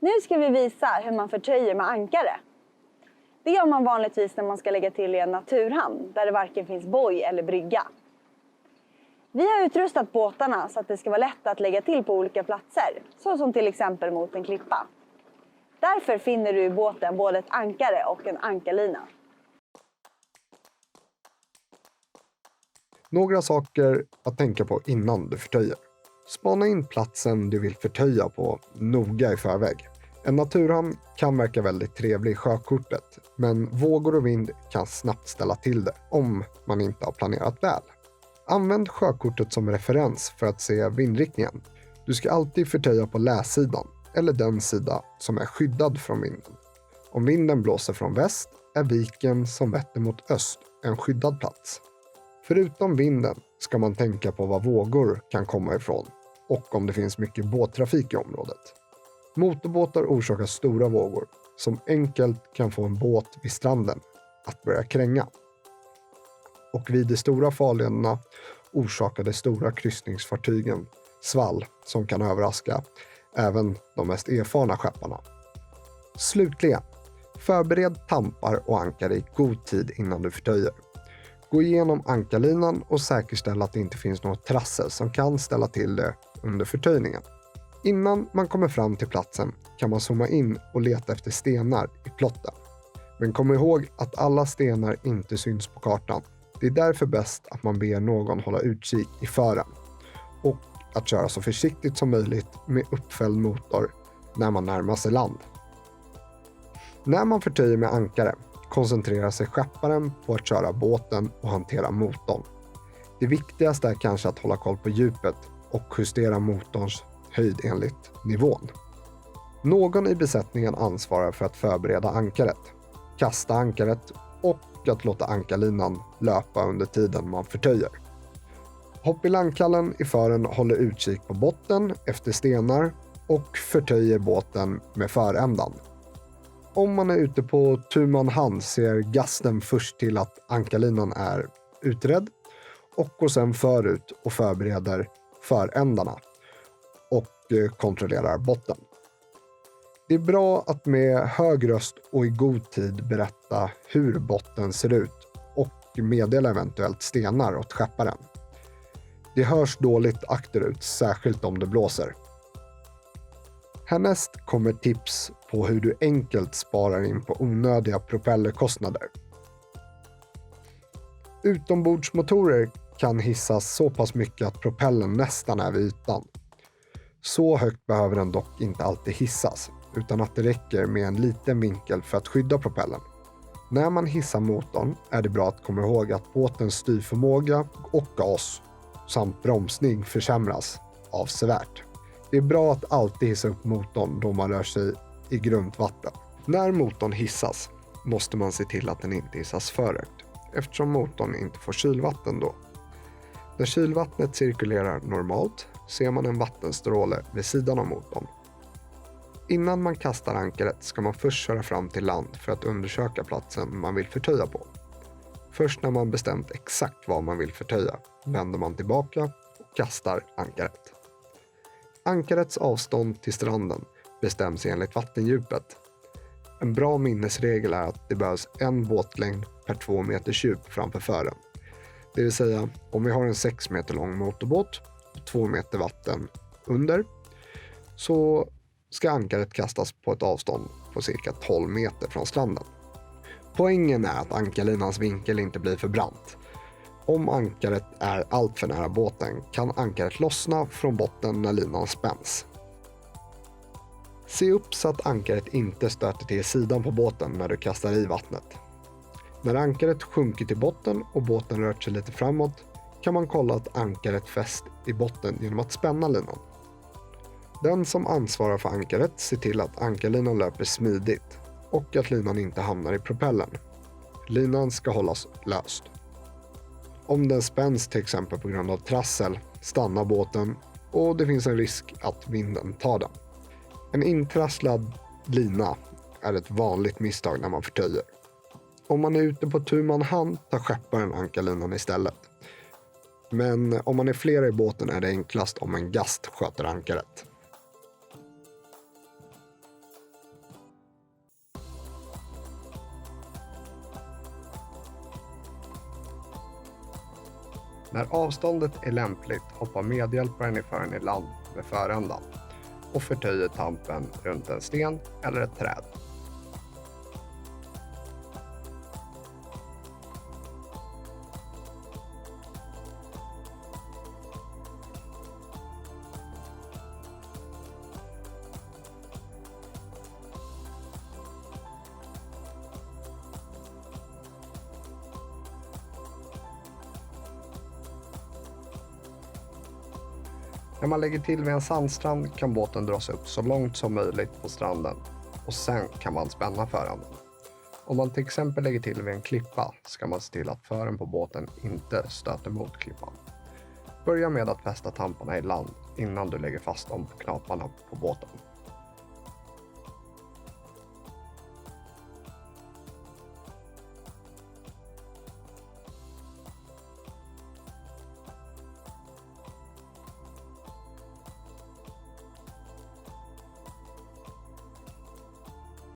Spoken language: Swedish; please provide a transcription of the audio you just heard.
Nu ska vi visa hur man förtöjer med ankare. Det gör man vanligtvis när man ska lägga till i en naturhamn där det varken finns boj eller brygga. Vi har utrustat båtarna så att det ska vara lätt att lägga till på olika platser, så som till exempel mot en klippa. Därför finner du i båten både ett ankare och en ankarlina. Några saker att tänka på innan du förtöjer. Spana in platsen du vill förtöja på noga i förväg. En naturhamn kan verka väldigt trevlig i sjökortet, men vågor och vind kan snabbt ställa till det om man inte har planerat väl. Använd sjökortet som referens för att se vindriktningen. Du ska alltid förtöja på läsidan eller den sida som är skyddad från vinden. Om vinden blåser från väst är viken som vetter mot öst en skyddad plats. Förutom vinden ska man tänka på var vågor kan komma ifrån och om det finns mycket båttrafik i området. Motorbåtar orsakar stora vågor som enkelt kan få en båt vid stranden att börja kränga. Och vid de stora farlederna orsakar de stora kryssningsfartygen svall som kan överraska även de mest erfarna skepparna. Slutligen, förbered tampar och ankare i god tid innan du förtöjer. Gå igenom ankarlinan och säkerställ att det inte finns något trassel som kan ställa till det under förtöjningen. Innan man kommer fram till platsen kan man zooma in och leta efter stenar i plotten. Men kom ihåg att alla stenar inte syns på kartan. Det är därför bäst att man ber någon hålla utkik i fören och att köra så försiktigt som möjligt med uppfälld motor när man närmar sig land. När man förtöjer med ankare koncentrerar sig skepparen på att köra båten och hantera motorn. Det viktigaste är kanske att hålla koll på djupet och justera motorns höjd enligt nivån. Någon i besättningen ansvarar för att förbereda ankaret, kasta ankaret och att låta ankarlinan löpa under tiden man förtöjer. Hopp i landkallen i fören håller utkik på botten efter stenar och förtöjer båten med förändan. Om man är ute på tu man hand ser gasten först till att ankarlinan är utredd och går sedan förut och förbereder förändarna och kontrollerar botten. Det är bra att med hög röst och i god tid berätta hur botten ser ut och meddela eventuellt stenar åt skepparen. Det hörs dåligt akterut, särskilt om det blåser. Härnäst kommer tips på hur du enkelt sparar in på onödiga propellerkostnader. Utombordsmotorer kan hissas så pass mycket att propellern nästan är vid ytan. Så högt behöver den dock inte alltid hissas, utan att det räcker med en liten vinkel för att skydda propellern. När man hissar motorn är det bra att komma ihåg att båtens styrförmåga och gas samt bromsning försämras avsevärt. Det är bra att alltid hissa upp motorn då man rör sig i grunt vatten. När motorn hissas måste man se till att den inte hissas för högt, eftersom motorn inte får kylvatten då. När kylvattnet cirkulerar normalt ser man en vattenstråle vid sidan av motorn. Innan man kastar ankaret ska man först köra fram till land för att undersöka platsen man vill förtöja på. Först när man bestämt exakt vad man vill förtöja vänder man tillbaka och kastar ankaret. Ankarets avstånd till stranden bestäms enligt vattendjupet. En bra minnesregel är att det behövs en båtlängd per 2 meters djup framför fören. Det vill säga, om vi har en 6 meter lång motorbåt och 2 meter vatten under, så ska ankaret kastas på ett avstånd på cirka 12 meter från stranden. Poängen är att ankarlinans vinkel inte blir för brant. Om ankaret är allt för nära båten kan ankaret lossna från botten när linan spänns. Se upp så att ankaret inte stöter till sidan på båten när du kastar i vattnet. När ankaret sjunker till botten och båten rör sig lite framåt kan man kolla att ankaret fäst i botten genom att spänna linan. Den som ansvarar för ankaret ser till att ankarlinan löper smidigt och att linan inte hamnar i propellern. Linan ska hållas löst. Om den spänns till exempel på grund av trassel stannar båten och det finns en risk att vinden tar den. En intrasslad lina är ett vanligt misstag när man förtöjer. Om man är ute på tu man hand tar skepparen ankarlinan istället. Men om man är flera i båten är det enklast om en gast sköter ankaret. När avståndet är lämpligt hoppar medhjälparen i fören i land med förändan och förtöjer tampen runt en sten eller ett träd. När man lägger till vid en sandstrand kan båten dras upp så långt som möjligt på stranden och sen kan man spänna föraren. Om man till exempel lägger till vid en klippa ska man se till att fören på båten inte stöter mot klippan. Börja med att fästa tamparna i land innan du lägger fast dem på knaparna på båten.